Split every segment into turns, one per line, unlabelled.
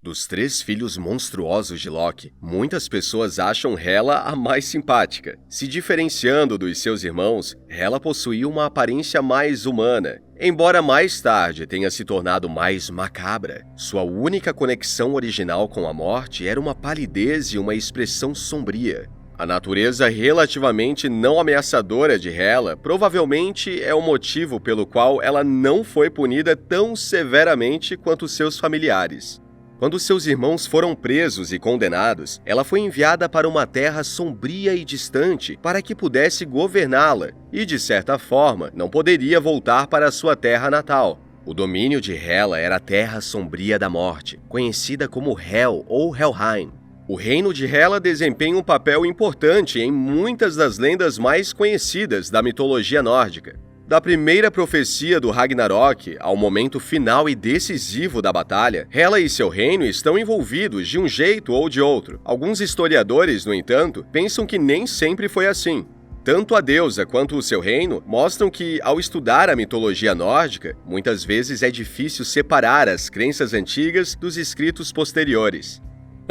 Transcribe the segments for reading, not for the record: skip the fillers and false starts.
Dos três filhos monstruosos de Loki, muitas pessoas acham Hela a mais simpática. Se diferenciando dos seus irmãos, Hela possuía uma aparência mais humana. Embora mais tarde tenha se tornado mais macabra, sua única conexão original com a morte era uma palidez e uma expressão sombria. A natureza relativamente não ameaçadora de Hela provavelmente é o motivo pelo qual ela não foi punida tão severamente quanto seus familiares. Quando seus irmãos foram presos e condenados, ela foi enviada para uma terra sombria e distante para que pudesse governá-la e, de certa forma, não poderia voltar para sua terra natal. O domínio de Hela era a Terra Sombria da Morte, conhecida como Hel ou Helheim. O reino de Hela desempenha um papel importante em muitas das lendas mais conhecidas da mitologia nórdica. Da primeira profecia do Ragnarok ao momento final e decisivo da batalha, Hela e seu reino estão envolvidos de um jeito ou de outro. Alguns historiadores, no entanto, pensam que nem sempre foi assim. Tanto a deusa quanto o seu reino mostram que, ao estudar a mitologia nórdica, muitas vezes é difícil separar as crenças antigas dos escritos posteriores.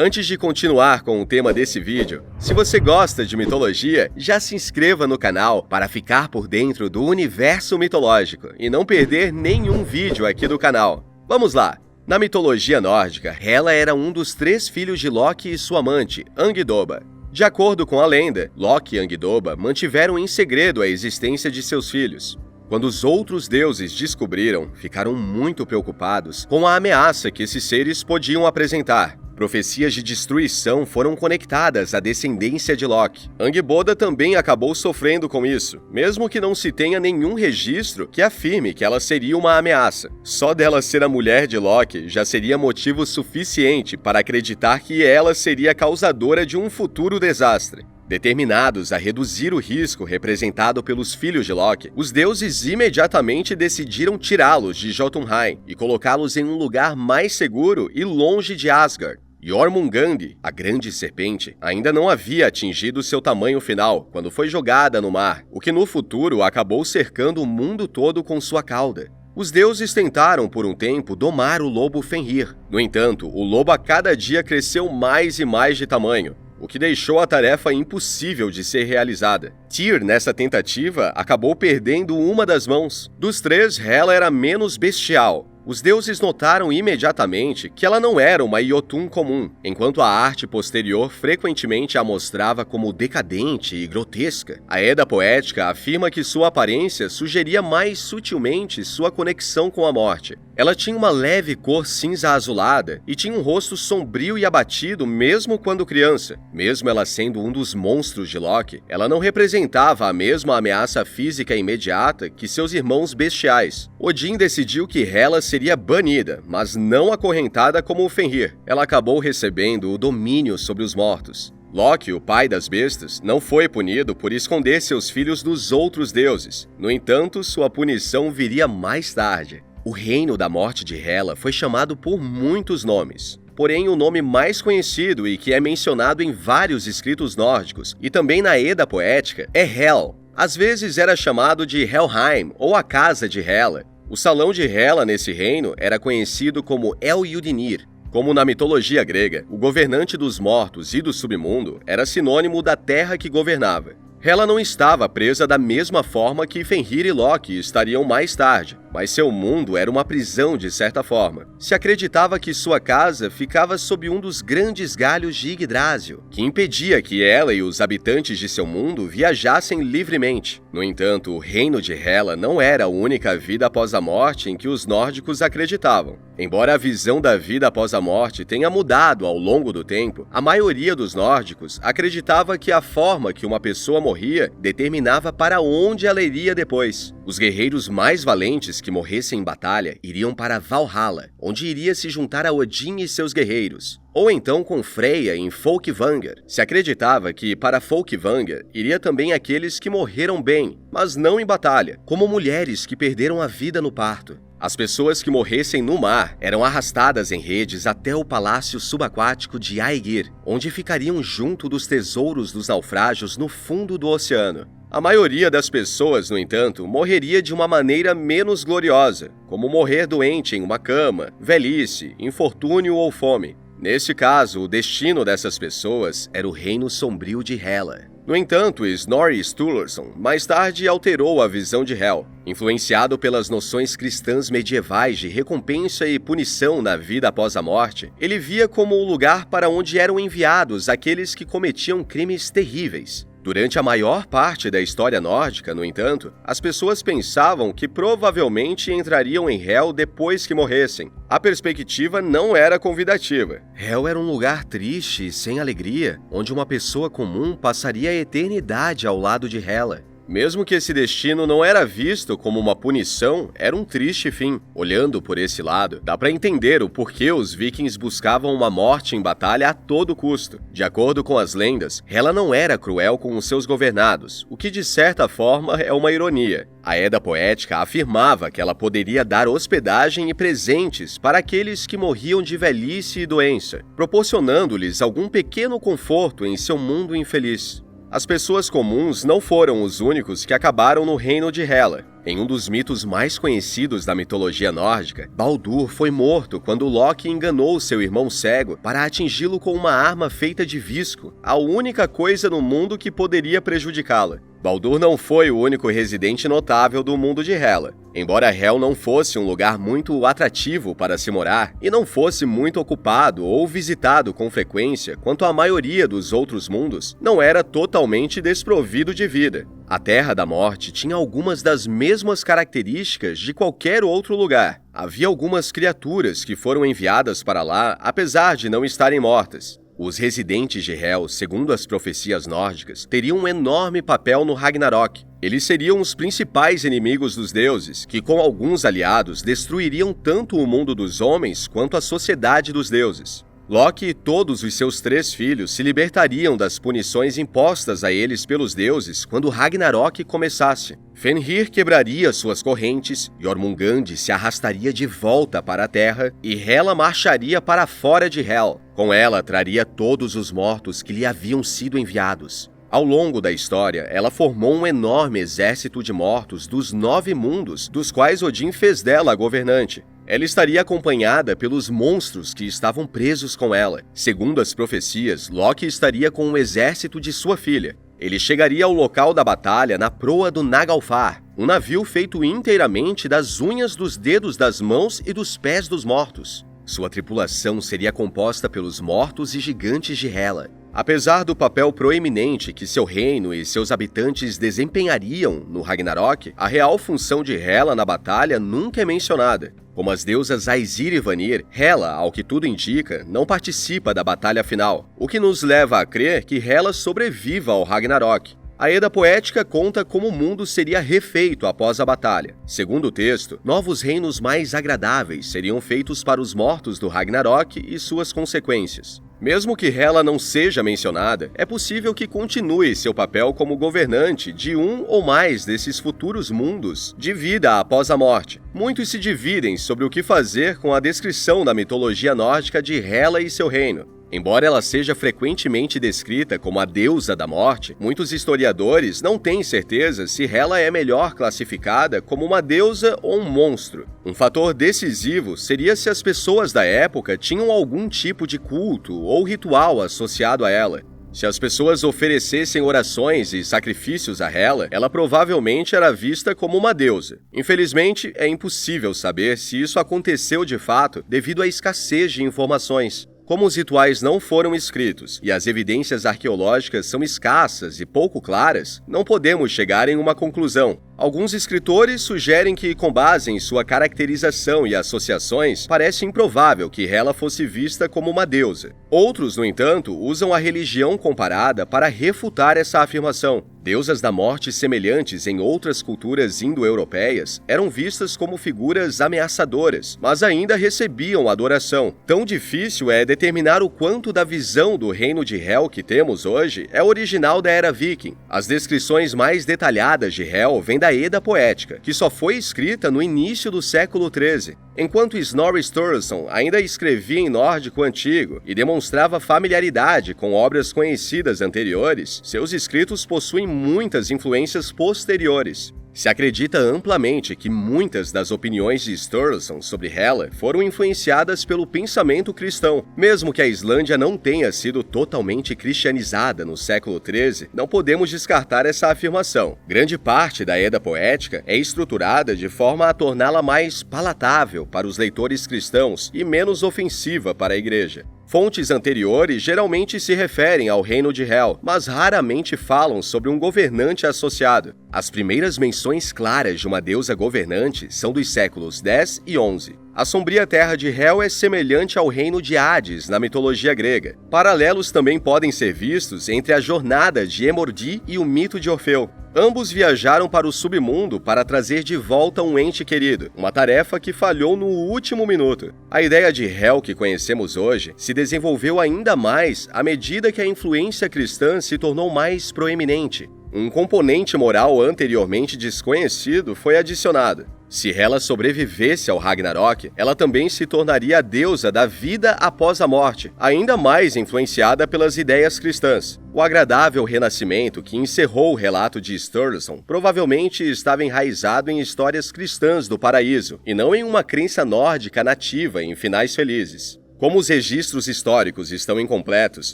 Antes de continuar com o tema desse vídeo, se você gosta de mitologia, já se inscreva no canal para ficar por dentro do universo mitológico e não perder nenhum vídeo aqui do canal. Vamos lá! Na mitologia nórdica, Hela era um dos três filhos de Loki e sua amante, Angdoba. De acordo com a lenda, Loki e Angdoba mantiveram em segredo a existência de seus filhos. Quando os outros deuses descobriram, ficaram muito preocupados com a ameaça que esses seres podiam apresentar. Profecias de destruição foram conectadas à descendência de Loki. Angboda também acabou sofrendo com isso, mesmo que não se tenha nenhum registro que afirme que ela seria uma ameaça. Só dela ser a mulher de Loki já seria motivo suficiente para acreditar que ela seria causadora de um futuro desastre. Determinados a reduzir o risco representado pelos filhos de Loki, os deuses imediatamente decidiram tirá-los de Jotunheim e colocá-los em um lugar mais seguro e longe de Asgard. Jormungand, a grande serpente, ainda não havia atingido seu tamanho final quando foi jogada no mar, o que no futuro acabou cercando o mundo todo com sua cauda. Os deuses tentaram por um tempo domar o lobo Fenrir. No entanto, o lobo a cada dia cresceu mais e mais de tamanho, o que deixou a tarefa impossível de ser realizada. Tyr, nessa tentativa, acabou perdendo uma das mãos. Dos três, Hela era menos bestial. Os deuses notaram imediatamente que ela não era uma Jotun comum, enquanto a arte posterior frequentemente a mostrava como decadente e grotesca. A Edda poética afirma que sua aparência sugeria mais sutilmente sua conexão com a morte. Ela tinha uma leve cor cinza azulada e tinha um rosto sombrio e abatido mesmo quando criança. Mesmo ela sendo um dos monstros de Loki, ela não representava a mesma ameaça física imediata que seus irmãos bestiais. Odin decidiu que Hela seria banida, mas não acorrentada como o Fenrir. Ela acabou recebendo o domínio sobre os mortos. Loki, o pai das bestas, não foi punido por esconder seus filhos dos outros deuses. No entanto, sua punição viria mais tarde. O reino da morte de Hela foi chamado por muitos nomes. Porém, o nome mais conhecido e que é mencionado em vários escritos nórdicos e também na Edda poética é Hel. Às vezes era chamado de Helheim ou a Casa de Hela. O salão de Hela nesse reino era conhecido como El-Yudinir. Como na mitologia grega, o governante dos mortos e do submundo era sinônimo da terra que governava. Hela não estava presa da mesma forma que Fenrir e Loki estariam mais tarde, mas seu mundo era uma prisão de certa forma. Se acreditava que sua casa ficava sob um dos grandes galhos de Yggdrasil, que impedia que ela e os habitantes de seu mundo viajassem livremente. No entanto, o reino de Hela não era a única vida após a morte em que os nórdicos acreditavam. Embora a visão da vida após a morte tenha mudado ao longo do tempo, a maioria dos nórdicos acreditava que a forma que uma pessoa morria determinava para onde ela iria depois. Os guerreiros mais valentes que morressem em batalha iriam para Valhalla, onde iria se juntar a Odin e seus guerreiros. Ou então com Freya em Folkvanger. Se acreditava que para Folkvanger iria também aqueles que morreram bem, mas não em batalha, como mulheres que perderam a vida no parto. As pessoas que morressem no mar eram arrastadas em redes até o palácio subaquático de Aegir, onde ficariam junto dos tesouros dos naufrágios no fundo do oceano. A maioria das pessoas, no entanto, morreria de uma maneira menos gloriosa, como morrer doente em uma cama, velhice, infortúnio ou fome. Nesse caso, o destino dessas pessoas era o reino sombrio de Hela. No entanto, Snorri Sturluson mais tarde alterou a visão de Hel. Influenciado pelas noções cristãs medievais de recompensa e punição na vida após a morte, ele via como o lugar para onde eram enviados aqueles que cometiam crimes terríveis. Durante a maior parte da história nórdica, no entanto, as pessoas pensavam que provavelmente entrariam em Hel depois que morressem. A perspectiva não era convidativa. Hel era um lugar triste e sem alegria, onde uma pessoa comum passaria a eternidade ao lado de Hela. Mesmo que esse destino não era visto como uma punição, era um triste fim. Olhando por esse lado, dá para entender o porquê os vikings buscavam uma morte em batalha a todo custo. De acordo com as lendas, Hela não era cruel com os seus governados, o que de certa forma é uma ironia. A Edda Poética afirmava que ela poderia dar hospedagem e presentes para aqueles que morriam de velhice e doença, proporcionando-lhes algum pequeno conforto em seu mundo infeliz. As pessoas comuns não foram os únicos que acabaram no reino de Hela. Em um dos mitos mais conhecidos da mitologia nórdica, Baldur foi morto quando Loki enganou seu irmão cego para atingi-lo com uma arma feita de visco, a única coisa no mundo que poderia prejudicá-la. Baldur não foi o único residente notável do mundo de Hela. Embora Hel não fosse um lugar muito atrativo para se morar e não fosse muito ocupado ou visitado com frequência quanto a maioria dos outros mundos, não era totalmente desprovido de vida. A Terra da Morte tinha algumas das mesmas características de qualquer outro lugar. Havia algumas criaturas que foram enviadas para lá apesar de não estarem mortas. Os residentes de Hel, segundo as profecias nórdicas, teriam um enorme papel no Ragnarok. Eles seriam os principais inimigos dos deuses, que com alguns aliados destruiriam tanto o mundo dos homens quanto a sociedade dos deuses. Loki e todos os seus 3 filhos se libertariam das punições impostas a eles pelos deuses quando Ragnarok começasse. Fenrir quebraria suas correntes, Jormungand se arrastaria de volta para a Terra e Hela marcharia para fora de Hel. Com ela traria todos os mortos que lhe haviam sido enviados. Ao longo da história, ela formou um enorme exército de mortos dos 9 mundos, dos quais Odin fez dela a governante. Ela estaria acompanhada pelos monstros que estavam presos com ela. Segundo as profecias, Loki estaria com um exército de sua filha. Ele chegaria ao local da batalha na proa do Naglfar, um navio feito inteiramente das unhas dos dedos das mãos e dos pés dos mortos. Sua tripulação seria composta pelos mortos e gigantes de Hela. Apesar do papel proeminente que seu reino e seus habitantes desempenhariam no Ragnarok, a real função de Hela na batalha nunca é mencionada. Como as deusas Aesir e Vanir, Hela, ao que tudo indica, não participa da batalha final, o que nos leva a crer que Hela sobreviva ao Ragnarok. A Edda Poética conta como o mundo seria refeito após a batalha. Segundo o texto, novos reinos mais agradáveis seriam feitos para os mortos do Ragnarok e suas consequências. Mesmo que Hela não seja mencionada, é possível que continue seu papel como governante de um ou mais desses futuros mundos de vida após a morte. Muitos se dividem sobre o que fazer com a descrição da mitologia nórdica de Hela e seu reino. Embora ela seja frequentemente descrita como a deusa da morte, muitos historiadores não têm certeza se Hela é melhor classificada como uma deusa ou um monstro. Um fator decisivo seria se as pessoas da época tinham algum tipo de culto ou ritual associado a ela. Se as pessoas oferecessem orações e sacrifícios a Hela, ela provavelmente era vista como uma deusa. Infelizmente, é impossível saber se isso aconteceu de fato devido à escassez de informações. Como os rituais não foram escritos e as evidências arqueológicas são escassas e pouco claras, não podemos chegar em uma conclusão. Alguns escritores sugerem que, com base em sua caracterização e associações, parece improvável que Hela fosse vista como uma deusa. Outros, no entanto, usam a religião comparada para refutar essa afirmação. Deusas da morte semelhantes em outras culturas indo-europeias eram vistas como figuras ameaçadoras, mas ainda recebiam adoração. Tão difícil é determinar o quanto da visão do reino de Hel que temos hoje é original da era viking. As descrições mais detalhadas de Hel vêm da Edda Poética, que só foi escrita no início do século XIII. Enquanto Snorri Sturluson ainda escrevia em nórdico antigo e demonstrava familiaridade com obras conhecidas anteriores, seus escritos possuem muitas influências posteriores. Se acredita amplamente que muitas das opiniões de Sturluson sobre Hela foram influenciadas pelo pensamento cristão. Mesmo que a Islândia não tenha sido totalmente cristianizada no século XIII, não podemos descartar essa afirmação. Grande parte da Edda poética é estruturada de forma a torná-la mais palatável para os leitores cristãos e menos ofensiva para a Igreja. Fontes anteriores geralmente se referem ao reino de Hel, mas raramente falam sobre um governante associado. As primeiras menções claras de uma deusa governante são dos séculos X e XI. A sombria terra de Hel é semelhante ao reino de Hades na mitologia grega. Paralelos também podem ser vistos entre a jornada de Emordi e o mito de Orfeu. Ambos viajaram para o submundo para trazer de volta um ente querido, uma tarefa que falhou no último minuto. A ideia de Hel que conhecemos hoje se desenvolveu ainda mais à medida que a influência cristã se tornou mais proeminente. Um componente moral anteriormente desconhecido foi adicionado. Se Hela sobrevivesse ao Ragnarok, ela também se tornaria a deusa da vida após a morte, ainda mais influenciada pelas ideias cristãs. O agradável renascimento que encerrou o relato de Sturluson provavelmente estava enraizado em histórias cristãs do paraíso, e não em uma crença nórdica nativa em finais felizes. Como os registros históricos estão incompletos,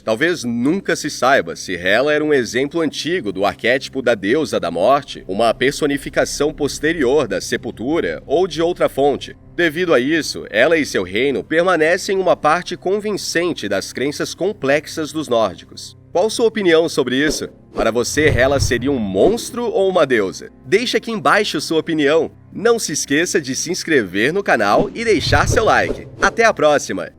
talvez nunca se saiba se Hela era um exemplo antigo do arquétipo da deusa da morte, uma personificação posterior da sepultura ou de outra fonte. Devido a isso, ela e seu reino permanecem uma parte convincente das crenças complexas dos nórdicos. Qual sua opinião sobre isso? Para você, Hela seria um monstro ou uma deusa? Deixe aqui embaixo sua opinião. Não se esqueça de se inscrever no canal e deixar seu like. Até a próxima!